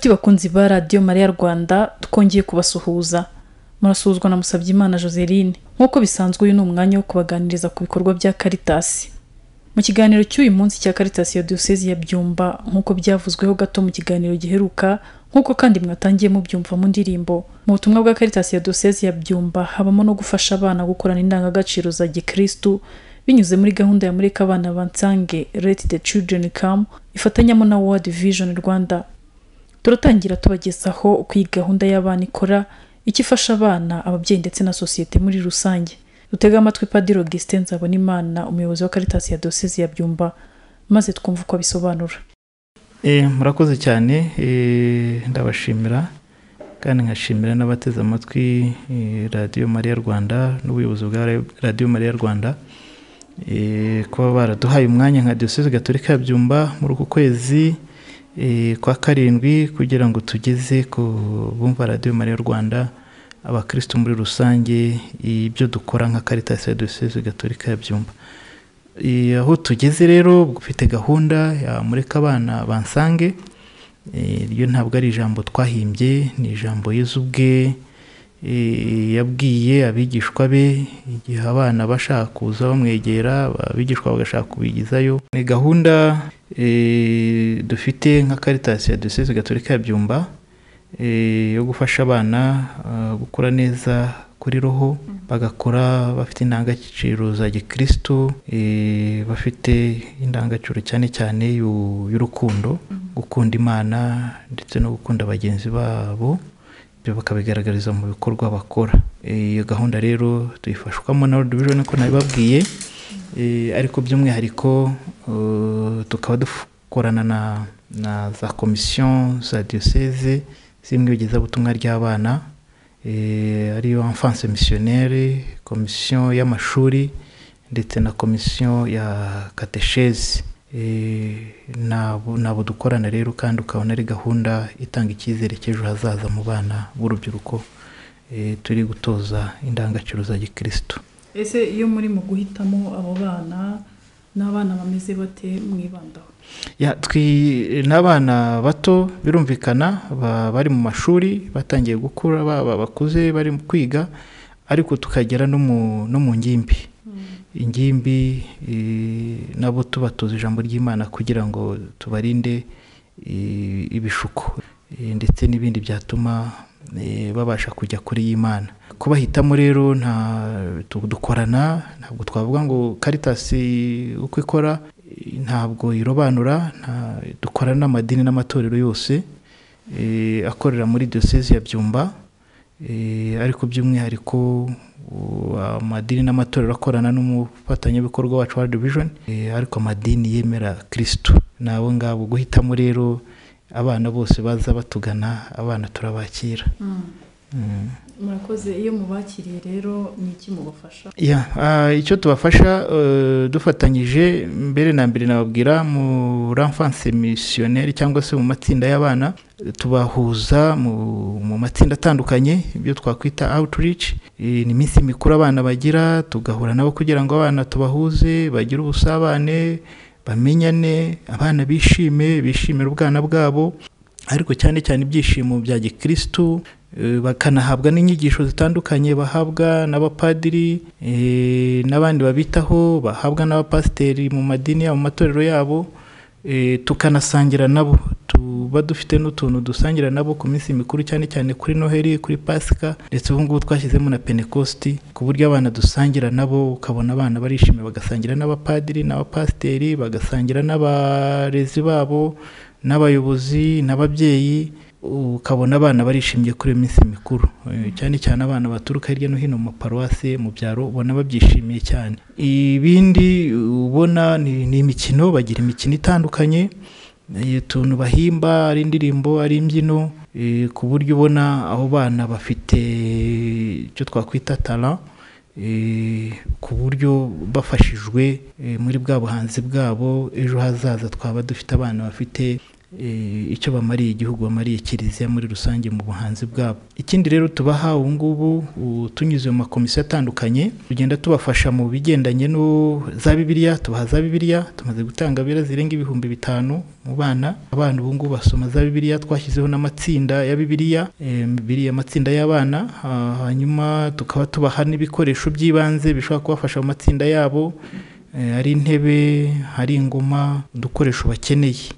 Nshuti bakunzi ba Radio Maria Rwanda, twongeye kubasuhuza. Murasuzwa na Musabyimana Joseline. Nkuko bisanzwe uyu ni umwanya wo kubaganiriza ku bikorwa bya Caritas. Mu kiganiro cy'uyu munsi cya Caritas ya Diocese ya Byumba, nkuko byavuzweho gato mu kiganiro giheruka, nkuko kandi mwatangiye mubyumva mu ndirimbo. Mu butumwa bwa Caritas ya Diocese ya Byumba habamo no gufasha abana gukorana indangagaciro za Gikristo binyuze muri gahunda ya Mureka Abana Bansange Let the Children Come ifatanyamo na World Vision Rwanda. Turatangira tubagezaho uko iyi gahunda y'abana ikora, ikifasha abana, ababyeyi ndetse na sosiyete muri rusange. Dutega amatwi Padiri Augustin Nzabonimana, umuyobozi wa Caritas ya Diocese ya Byumba, maze twumva uko bisobanura. Murakoze cyane, ndabashimira kandi nkashimira n'abateze amatwi Radio Maria Rwanda n'ubuyobozi bwa Radio Maria Rwanda kuba baraduhaye umwanya nka Diocese Gatolika ya Byumba muri uku kwezi kwa karindwi kugira ngo tugeze ku bumva Radio Maria Rwanda abakristo muri rusange ibyo dukora nka Caritas ya Diocese Gatolika ya Byumba. Aho tugeze rero gufite gahunda ya Mureka Abana Bansange, iyo ntabwo ari ijambo twahimbye, ni ijambo Yesu ubwe yabwiye abigishwa be igihe abana bashaka kuza bamwegera, abigishwa bagashaka kubigizayo. Ni gahunda dufite nka Caritas ya Diocese Gatolika ya Byumba yo gufasha abana gukura neza kuri roho, bagakora bafite indangagaciro za Gikristo, bafite indangagaciro cyane cyane y'urukundo, gukunda Imana ndetse no gukunda bagenzi babo, byo bakabigaragariza mu bikorwa bakora. Iyo gahunda rero tuyifashwamo na World Vision ko nabibabwiye, ariko by'umwihariko tukaba dukorana na za komisiyo za diocese zimwe bigeza ubutumwa ry'abana, ariyo enfance missionnaire, komisiyo y'amashuri ndetse na komisiyo ya catechese. Nabo dukorana rero kandi ukabona ari gahunda itanga icyizere cy'ejo hazaza mu bana b'urubyiruko turi gutoza indangagaciro za Gikristo. Ese iyo muri mu guhitamo abo bana n'abana bameze bate mwibandaho? N'abana bato birumvikana bari mu mashuri batangiye gukura, bakuze bari mu kwiga, ariko tukagera no mu ngimbi. Ingimbi nabo tubatoza ijambo ry'Imana kugira ngo tubarinde ibishuko ndetse n'ibindi byatuma babasha kujya kuri y'Imana. Kubahitamo rero dukorana, ntabwo twavuga ngo Caritas uko ikora ntabwo irobanura, dukorana n'amadini n'amatorero yose akorera muri Diocese ya Byumba, ariko by'umwihariko amadini n'amatorero akorana n'umufatanyabikorwa wacu World Vision, ariko amadini yemera Kristo. Nabo ngabo guhitamo rero abana bose baza batugana, abana turabakira. Murakoze. Iyo mubakiriye rero ni iki mubafasha? Icyo tubafasha dufatanyije mbere na mbere nababwira mu enfance missionnaire cyangwa se mu matsinda y'abana, tubahuza mu matsinda atandukanye, ibyo twakwita outreach. Ni iminsi mikuru abana bagira, tugahura nabo kugira ngo abana tubahuze, bagire ubusabane, bamenyane, abana bishimira ubwana bwabo, ariko cyane cyane ibyishimo bya Gikristo, bakanahabwa n'inyigisho zitandukanye bahabwa n'abapadiri n'abandi babitaho, bahabwa n'abapasiteri mu madini yabo, mu matorero yabo, tukanasangira nabo. Tuba dufite n'utuntu dusangira nabo ku minsi mikuru, cyane cyane kuri Noheli, kuri Pasika, ndetse ubu ngubu twashyizemo na Pentecost, ku buryo abana dusangira nabo, ukabona abana barishimye, bagasangira n'abapadiri n'abapasiteri, bagasangira n'abarezi babo n'abayobozi n'ababyeyi, ukabona abana barishimye kuri iyo minsi mikuru, cyane cyane abana baturuka hirya no hino mu maparuwase, mu byaro, ubona babyishimiye cyane. Ibindi ubona ni imikino, bagira imikino itandukanye, utuntu bahimba, ari indirimbo, ari imbyino, ku buryo ubona abo bana bafite icyo twakwita talent, ku buryo bafashijwe muri bwa buhanzi bwabo, ejo hazaza twaba dufite abana bafite icyo bamariye igihugu, bamariye kiliziya muri rusange mu buhanzi bwabo. Ikindi rero tubaha ubu ngubu tunyuze mu makomisiyo atandukanye, tugenda tubafasha mu bigendanye no za Bibiliya. Tubaha za Bibiliya, tumaze gutanga Bibiliya zirenga 5,000 mu bana. Abana ubu ngubu basoma za Bibiliya. Twashyizeho n'amatsinda ya Bibiliya, amatsinda y'abana. Hanyuma tukaba tubaha n'ibikoresho by'ibanze bishobora kubafasha mu matsinda yabo, hari intebe, hari ingoma, udukoresho bakeneye.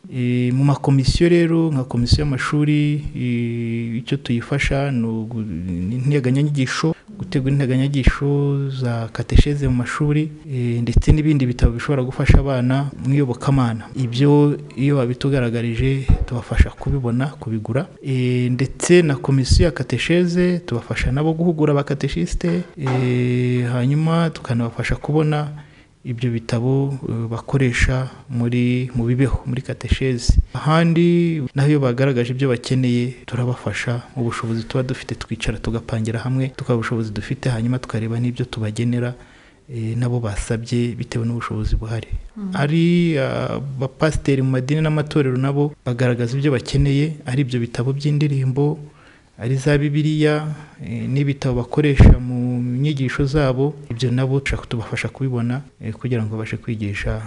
Mu makomisiyo rero nka komisiyo y'amashuri, icyo tuyifasha ni integanyanyigisho, gutegura integanyanyigisho za katesheze mu mashuri, ndetse n'ibindi bitabo bishobora gufasha abana mu iyobokamana. Ibyo iyo babitugaragarije tubafasha kubibona, kubigura. Ndetse na komisiyo ya katesheze tubafasha nabo guhugura abakateshiste, hanyuma tukanabafasha kubona ibyo bitabo bakoresha mu bibeho, muri katesheze. Ahandi naho iyo bagaragaje ibyo bakeneye turabafasha mu bushobozi tuba dufite, twicara tugapangira hamwe tukaba ubushobozi dufite, hanyuma tukareba n'ibyo tubagenera nabo basabye bitewe n'ubushobozi buhari. Ari abapasiteri mu madini n'amatorero nabo bagaragaza ibyo bakeneye, ari ibyo bitabo by'indirimbo, ari za Bibiliya, n'ibitabo bakoresha mu nyigisho zabo. Ibyo nabo tubafasha kubibona kugira ngo babashe kwigisha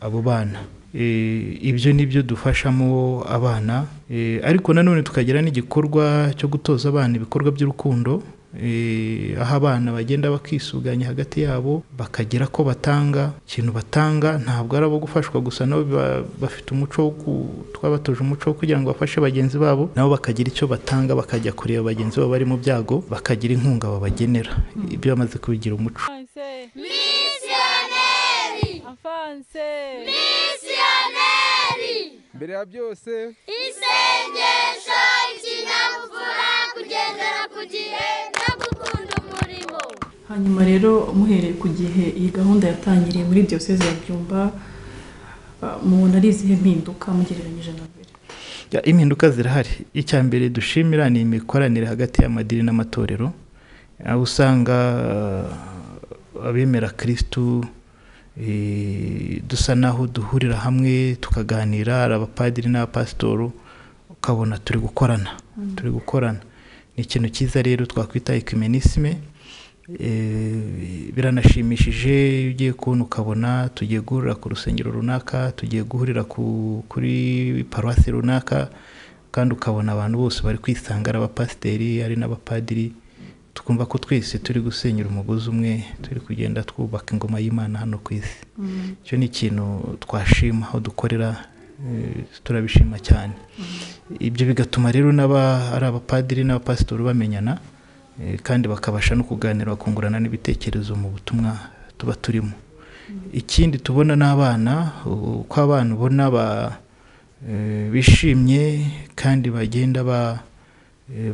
abo bana. Ibyo nibyo dufashamo abana, ariko nanone tukagira n'igikorwa cyo gutoza abana ibikorwa by'urukundo, aho abana bagenda bakisuganya hagati yabo, bakagira ko batanga ikintu batanga. Ntabwo ari abo gufashwa gusa, nabo bafite umuco twabatoje umuco wo kugira ngo bafashe bagenzi babo, nabo bakagira icyo batanga, bakajya kureba bagenzi babo bari mu byago, bakagira inkunga babagenera. Ibyo bamaze kubigira umuco. Mbere ya byose isengesho, ikinyabupfura, kugendera ku gihe no gukunda umurimo. Hanyuma rero muhereye ku gihe iyi gahunda yatangiriye muri diyoseze ya Byumba, mubona ari izihe mpinduka mugereranyije na mbere? Impinduka zirahari. Icya mbere dushimira ni imikoranire hagati y'amadini n'amatorero. Aho usanga abemera Kristu dusa naho duhurira hamwe tukaganira, ari abapadiri n'abapasitoro, ukabona turi gukorana. Ni ikintu cyiza rero twakwita ecumenisme. Biranashimishije iyo ugiye kubona ukabona tugiye guhurira ku rusengero runaka, tugiye guhurira kuri paruwasi runaka, kandi ukabona abantu bose bari kwisanga, ari abapasiteri, ari n'abapadiri, tukumva ko twese turi gusenyera umugozi umwe, turi kugenda twubaka ingoma y'Imana hano ku isi. Icyo ni ikintu twashima, aho dukorera turabishima cyane. Ibyo bigatuma rero ari abapadiri n'abapasitori bamenyana, kandi bakabasha no kuganira, bakungurana n'ibitekerezo mu butumwa tuba turimo. Ikindi tubona n'abana, uko abana ubona bishimye kandi bagenda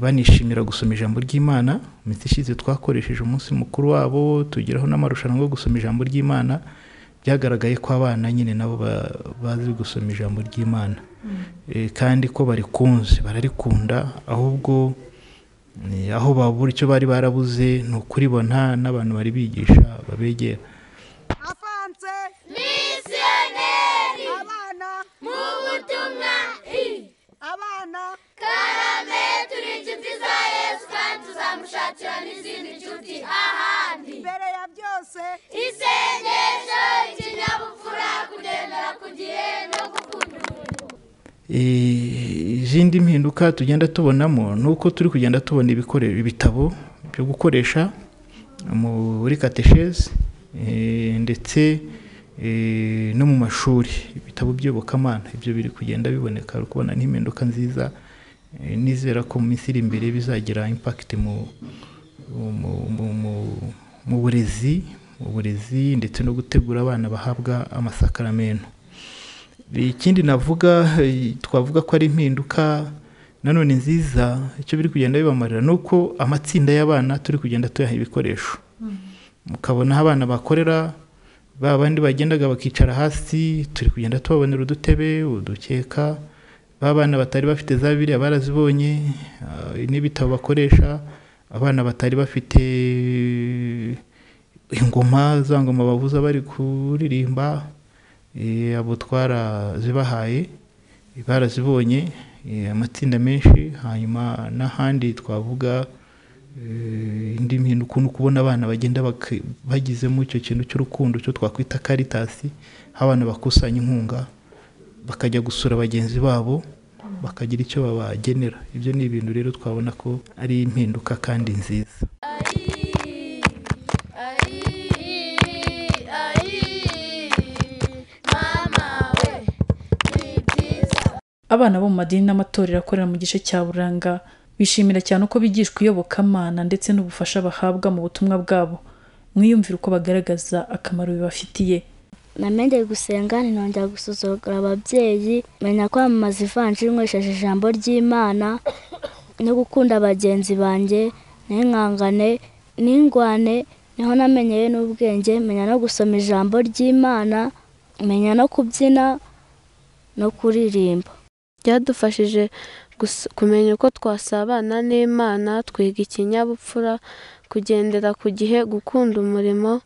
banishimira gusoma ijambo ry'Imana. Mu minsi ishize twakoresheje umunsi mukuru wabo, tugeraho n'amarushanwa yo gusoma ijambo ry'Imana. Byagaragaye ko abana nyine nabo bazi gusoma ijambo ry'Imana, kandi ko bararikunda, ahubwo aho babura icyo bari barabuze ni ukuribona n'abantu bari bigisha babegera. Afanse misiyoneri, abana mu butumwa, abana karame, turi inshuti za Yesu kandi tuzamushakira n'izindi nshuti ahandi. Mbere ya byose isengesho, ikinyabupfura, kugendera ku gihe no gukunda umurimo. Izindi mpinduka tugenda tubonamo nuko turi kugenda tubona ibitabo byo gukoresha muri katesheze, ndetse no mu mashuri, ibitabo by'iyobokamana. Ibyo biri kugenda biboneka, uri kubona n'impinduka nziza. Nizera ko mu minsi iri imbere bizagira impact mu burezi ndetse no gutegura abana bahabwa amasakaramentu. Ikindi twavuga ko ari impinduka nanone nziza, icyo biri kugenda bibamarira nuko amatsinda y'abana turi kugenda tuyaha ibikoresho. Mukabona aho abana bakorera, babandi bagendaga bakicara hasi, turi kugenda tubabonera udutebe, udukeka. Babana batari bafite za Bibiliya barazibonye, n'ibitabo bakoresha. Abana batari bafite ingoma, za ngoma bavuza bari kuririmba, abo twarazibahaye. barazibonye amatsinda menshi. Hanyuma n'ahandi twavuga indi mpinduka ukuntu kubona abana bagenda bagizemo icyo kintu cy'urukundo cyo twakwita Caritas, abana bakusanya inkunga bakajya gusura bagenzi babo bakagira icyo babagenera. Ibyo ni ibintu rero twabona ko ari impinduka kandi nziza. Abana bo mu madini n'amatorero akorera mu gice cya Buranga bishimira cyane uko bigishwa iyobokamana ndetse n'ubufasha bahabwa mu butumwa bwabo. Mwiyumvira uko bagaragaza akamaro bibafitiye. Namenye gusenga, nongera gusuzugura ababyeyi, menya kwamamaza ivanjiri nkoresheje ijambo ry'Imana no gukunda bagenzi banjye, n'inkangane n'ingwane. Niho namenyeye n'ubwenge, menya no gusoma ijambo ry'Imana, menya no kubyina no kuririmba. Byadufashije kumenya uko twasabana n'Imana, twiga ikinyabupfura, kugendera ku gihe, gukunda umurimo,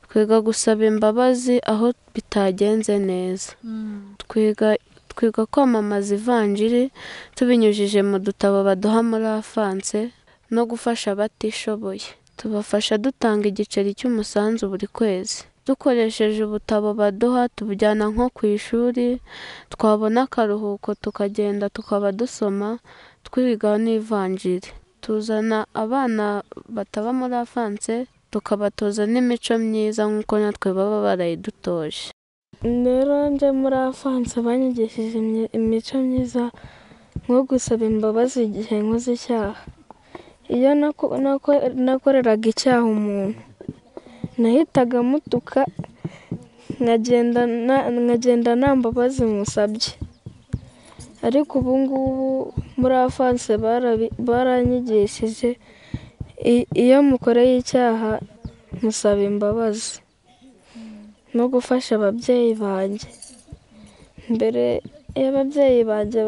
twiga gusaba imbabazi aho bitagenze neza. Twiga kwamamaza ivanjiri tubinyujije mu dutabo baduha muri afanse no gufasha abatishoboye. Tubafasha dutanga igiceri cy'umusanzu buri kwezi. Dukoresheje ubutabo baduha tubujyana nko ku ishuri, twabona akaruhuko tukagenda tukaba dusoma, twiga n'ivanjiri. Tuzana abana bataba muri afanse tukabatoza n'imico myiza nk'uko natwe baba barayidutoje. Rero nje muri afanse banyigishije imico myiza nko gusaba imbabazi igihe nkoze icyaha. Iyo nakoreraga icyaha umuntu nahitaga mutuka, nkagenda nta mbabazi musabye. Ariko ubu ngubu muri afanse baranyigishije iyo mukoreye icyaha musaba imbabazi no gufasha ababyeyi banjye. Mbere y'ababyeyi banjye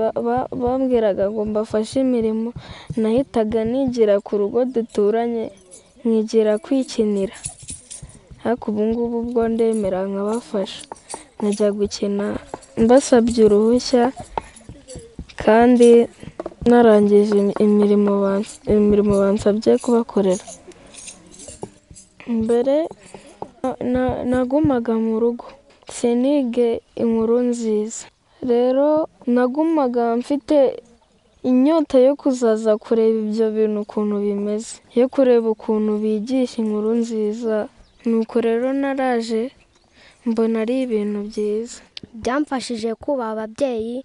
bambwiraga ngo mbafashe imirimo, nahitaga nigira ku rugo duturanye nkigira kwikinira. Ariko ubu ngubu ubwo ndemera nkabafasha, nkajya gukina mbasabye uruhushya kandi narangije imirimo bansabye kubakorera. Mbere nagumaga mu rugo sinige inkuru nziza, rero nagumaga mfite inyota yo kuzaza kureba ibyo bintu ukuntu bimeze, yo kureba ukuntu bigisha inkuru nziza. Nuko rero naraje mbona ari ibintu byiza. Byamfashije kubaha ababyeyi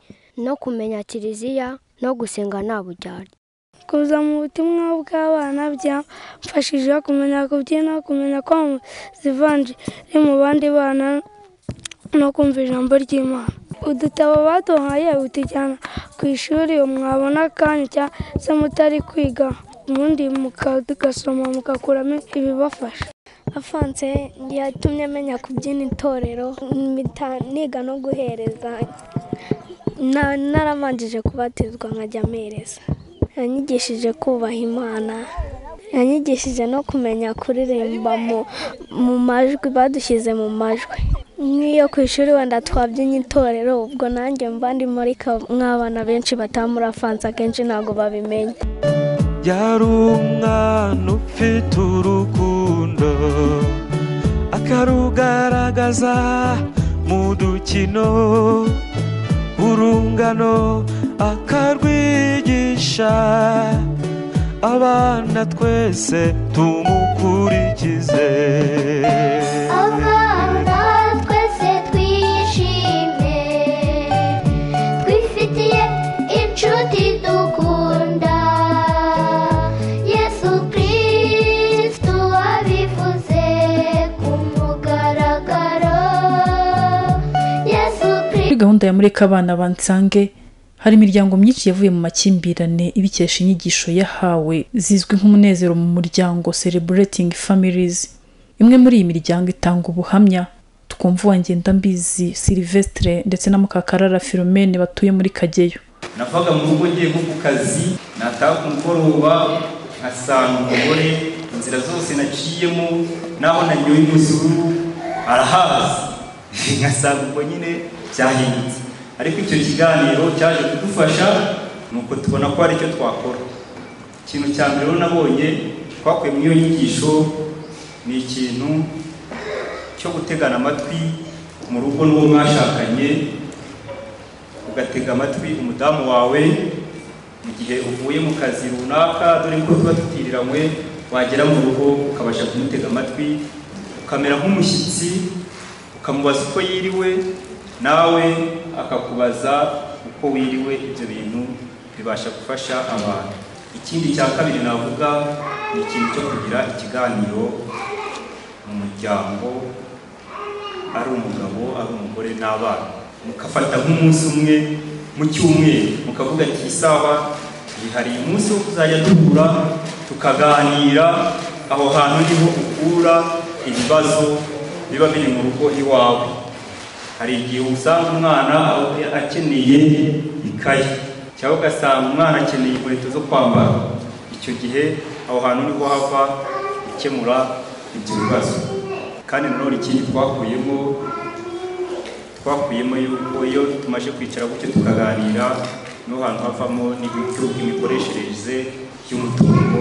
no kumenya kiliziya no gusenga nta buryarya. Kuza mu butumwa bw'abana byamfashije kumenya kubyina, kumenya kwamamaza ivanjiri mu bandi bana no kumva ijambo ry'Imana. Udutabo baduhaye utujyana ku ishuri, mwabona akanya cyangwa se mutari kwiga ubundi mugasoma mugakuramo ibibafasha. Afanse yatumye menya kubyina itorero, niga no guhereza. Naramanjije kubatizwa nkajya mpereza. Yanyigishije kubaha Imana, yanyigishije no kumenya kuririmba mu majwi, badushyize mu majwi. Nk'iyo ku ishuri wenda twabyinnye itorero, ubwo nanjye mba ndi muri nk'abana benshi batamura afanse akenshi ntabwo babimenya. Yari umwana ufite urukundo akarugaragaza mu dukino, urungano akarwigisha, abana twese tumukurikize. Abana twese twishime, twifitiye inshuti dukunda, Yesu Kristo wabivuze ku mugaragaro. Muri gahunda ya Mureka Abana Bansange hari imiryango myinshi yavuye mu makimbirane ibikesha inyigisho yahawe zizwi nk'umunezero mu muryango, Celebrating Families. Imwe muri iyi miryango itanga ubuhamya. Twumva Uwangendambizi Sylvestre ndetse na Mukakarara Philomene batuye muri Kageyo. Navaga mu rugo ngiye nko ku kazi, nataha ku mugoroba nkasanga umugore, inzira zose naciyemo naho nanyoye umusuru arahazi, nkasanga ubwo nyine byahindutse. ariko icyo kiganiro cyaje kudufasha nuko tubona ko ari cyo twakora. Ikintu cya mbere nabonye twakuye mu iyo nyigisho ni ikintu cyo gutegana amatwi mu rugo n'uwo mwashakanye, ugatega amatwi umudamu wawe mu gihe uvuye mu kazi runaka, dore ko tuba tutiriranywe, wagera mu rugo ukabasha kumutega amatwi, ukamera nk'umushyitsi, ukamubaza uko yiriwe, nawe akakubaza uko wiriwe. Ibyo bintu bibasha gufasha abantu. Ikindi cya kabiri navuga ni ikintu cyo kugira ikiganiro mu muryango, ari umugabo ari umugore n'abana, mukafata nk'umunsi umwe mu cyumweru, mukavuga ati isaha hari umunsi wo kuzajya duhura tukaganira. Aho hantu niho ukura ibibazo biba biri mu rugo iwawe. Hari igihe usanga umwana akeneye ikayi, cyangwa ugasanga umwana akeneye inkweto zo kwambara. Icyo gihe aho hantu niho hava gukemura ibyo bibazo. Kandi nanone ikindi twakuyemo yuko iyo tumaze kwicara gutyo tukaganira, niho hantu havamo n'uburyo bw'imikoreshereze y'umutungo,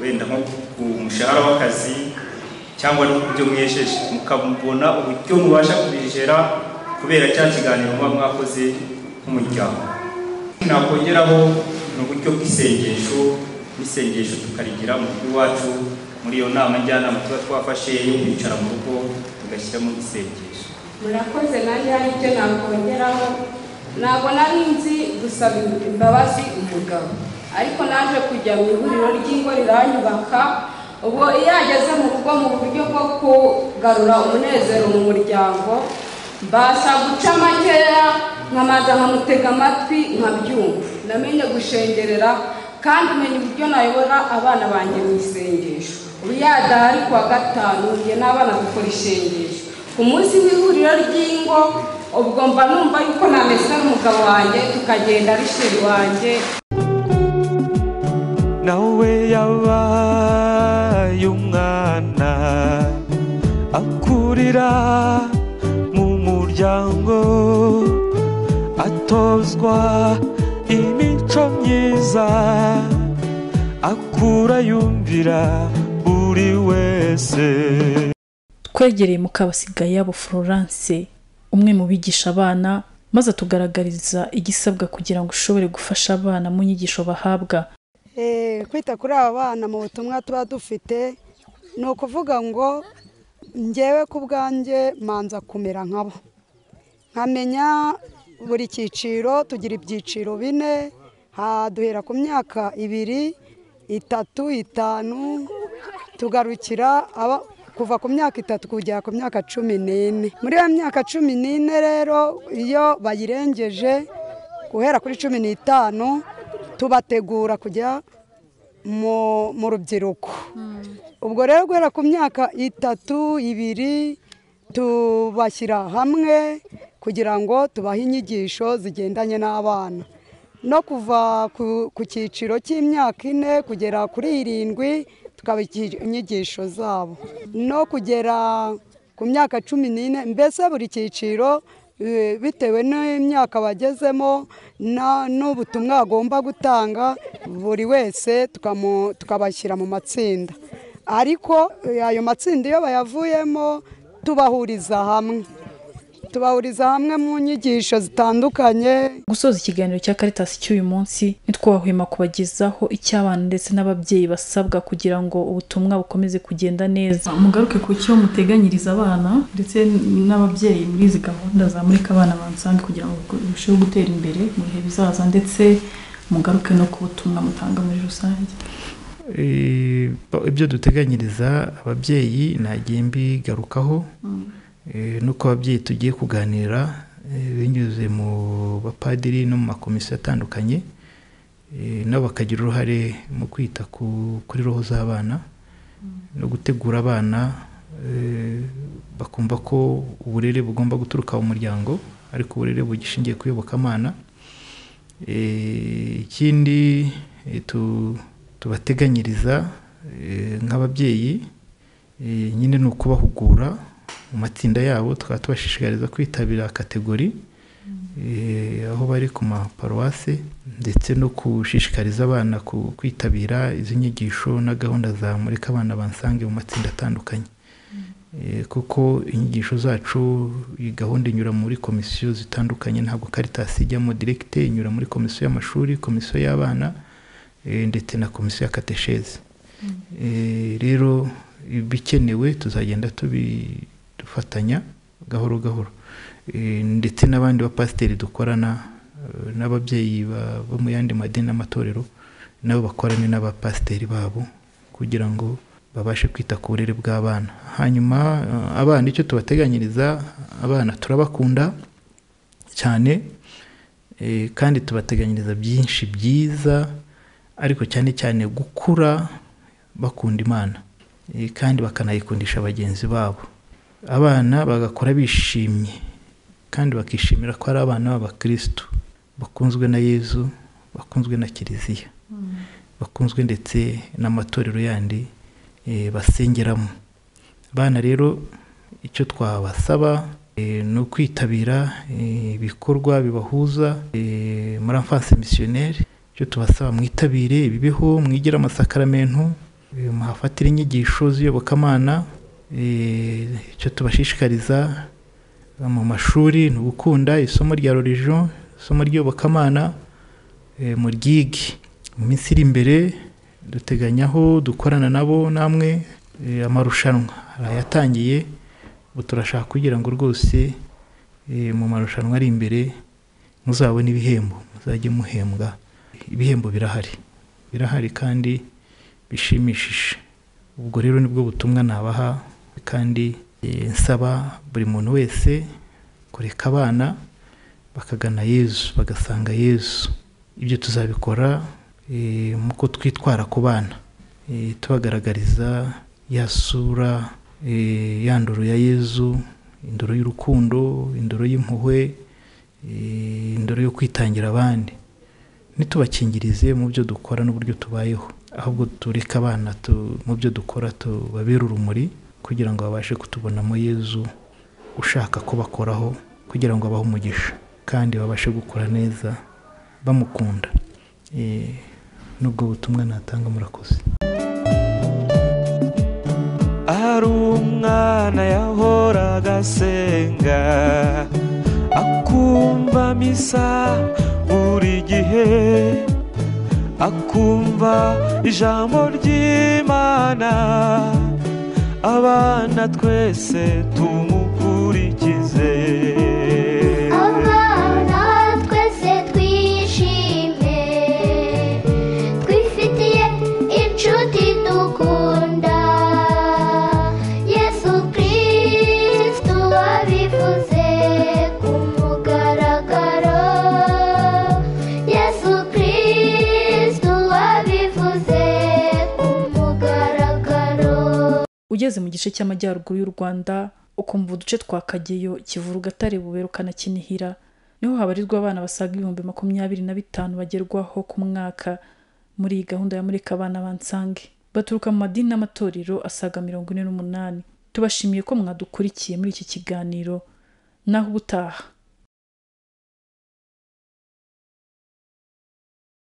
wenda nko ku mushahara w'akazi cyangwa n'uburyo mwejeje, mukabona uburyo mubasha kubijera kubera cya kiganiro muba mwakoze nk'umuryango. Nakongeraho n'uburyo bw'isengesho, n'isengesho tukarigira mu rugo iwacu, muri iyo nama njyanama tuba twafashe yo kwicara mu rugo tugashyiramo isengesho. Murakoze. Nanjye hari icyo nakongeraho. Ntabwo nari nzi gusaba imbabazi umugabo, ariko naje kujya mu ihuriro ry'ingo riranyubaka. Ubwo iyo ageze mu rugo mu buryo bwo kugarura umunezero mu muryango, mbasha guca makeya, nkamaza nkamutega amatwi nkabyumva. Namenye gushengerera kandi menya uburyo nayobora abana banjye mu isengesho. Ubu yadahari kuwa gatanu njye n'abana dukora isengesho. Ku munsi w'ihuriro ry'ingo ubwo mba numva yuko nameze n'umugabo wanjye, tukagenda ari sheri wanjye. Nawe yabaye umwana akurira mu muryango, atozwa imico myiza, akura yumvira buri wese. Twegereye Mukabasigaye Florence, umwe mu bigisha abana, maze tugaragariza igisabwa kugira ngo ushobore gufasha abana mu nyigisho bahabwa. Kwita kuri aba bana mu butumwa tuba dufite ni ukuvuga ngo njyewe ku bwanjye manza kumera nkabo, nkamenya buri cyiciro. Tugira ibyiciro 4, duhera ku myaka 2, 3, 5, tugarukira kuva ku myaka 3 kugera ku myaka 14. Muri iyo myaka 14 rero iyo bayirengeje guhera kuri 15 tubategura kujya mu rubyiruko. Ubwo rero guhera ku myaka 3, 2 tubashyira hamwe kugira ngo tubahe inyigisho zigendanye n'abana, no kuva ku cyiciro cy'imyaka 4 kugera kuri 7 tukabigira inyigisho zabo, no kugera ku myaka 14. Mbese buri cyiciro bitewe n'imyaka bagezemo n'ubutumwa agomba gutanga, buri wese tukabashyira mu matsinda. Ariko ayo matsinda iyo bayavuyemo tubahuriza hamwe mu nyigisho zitandukanye. Gusoza ikiganiro cya Caritas cy'uyu munsi, ntitwahwema kubagezaho icy'abana ndetse n'ababyeyi basabwa kugira ngo ubutumwa bukomeze kugenda neza. Mugaruke ku cyo muteganyiriza abana ndetse n'ababyeyi muri izi gahunda za Murika Abana Bansange kugira ngo birusheho gutera imbere mu bihe bizaza, ndetse mugaruke no ku butumwa mutanga muri rusange. Ibyo duteganyiriza ababyeyi nagiye mbigarukaho, nuko ababyeyi tugiye kuganira binyuze mu bapadiri no mu makomisiyo atandukanye, nabo bakagira uruhare mu kwita kuri roho z'abana no gutegura abana, bakumva ko uburere bugomba guturuka mu muryango ariko uburere bugishingiye ku iyobokamana. Ikindi tubateganyiriza nk'ababyeyi nyine ni ukubahugura mu matsinda yabo, tukaba tubashishikariza kwitabira kategori aho bari ku maparuwase, ndetse no gushishikariza abana kwitabira izi nyigisho na gahunda za mureka abana bansange mu matsinda atandukanye. Kuko inyigisho zacu, iyi gahunda inyura muri komisiyo zitandukanye, ntabwo Caritas ijyamo direct, inyura muri komisiyo y'amashuri, komisiyo y'abana ndetse na komisiyo ya katesheze. Rero bikenewe tuzagenda dufatanya gahoro gahoro, ndetse n'abandi bapasiteri dukorana n'ababyeyi bo mu yandi madini n'amatorero, nabo bakorane n'abapasiteri babo kugira ngo babashe kwita ku burere bw'abana. Hanyuma abana icyo tubateganyiriza, abana turabakunda cyane kandi tubateganyiriza byinshi byiza, ariko cyane cyane gukura bakunda Imana kandi bakanayikundisha bagenzi babo. Abana bagakora bishimye kandi bakishimira ko ari abana b'abakristo bakunzwe na Yezu, bakunzwe na Kiliziya, bakunzwe ndetse n'amatorero yandi basengeramo. Abana rero icyo twabasaba ni ukwitabira ibikorwa bibahuza muri enfance missionnaire. Icyo tubasaba, mwitabire, bibeho, mwigira amasakaramentu, muhafatire inyigisho z'iyobokamana. Icyo tubashishikariza mu mashuri ni ugukunda isomo rya religion, isomo ry'iyobokamana, muryige. Mu minsi iri imbere duteganyaho dukorana nabo namwe amarushanwa yatangiye, ubu turashaka kugira ngo rwose mu marushanwa ari imbere muzabone ibihembo, muzajye muhembwa. Ibihembo birahari kandi bishimishije. Ubwo rero nibwo butumwa nabaha, kandi nsaba buri muntu wese kureka abana bakagana Yezu, bagasanga Yezu. Ibyo tuzabikora muko twitwara ku bana, tubagaragariza ya sura yanduru ya Yezu, indoro y'urukundo, indoro y'impuhwe, indoro yo kwitangira abandi. Nitubakingirize mu byo dukora n'uburyo tubayeho, ahubwo tureka abana mu byo dukora tubabera urumuri, kugira ngo babashe kutubonamo Yezu ushaka ko bakoraho, kugira ngo abahe umugisha kandi babashe gukora neza bamukunda. Nubwo butumwa natanga, murakoze. Ari umwana yahoraga asenga, akumva misa buri gihe, akumva ijambo ry'Imana. Abana twese tumukurikize, abana twese twishime, twifitiye inshuti dukunda, Yesu Kristo wabivuze ku mugaragaro, Yesu Kristo wabivuze ku mugaragaro. Ugeze mu gice cy'amajyaruguru y'u Rwanda, ukumva uduce twa Kageyo, Kivuru, Gatare, Buberuka na Kinihira, niho habarizwa abana basaga 25,000 bagerwaho ku mwaka muri iyi gahunda ya mureka abana bansange. Baturuka mu madini n'amatorero asaga 48. Tubashimiye ko mwadukurikiye muri iki kiganiro, naho ubutaha.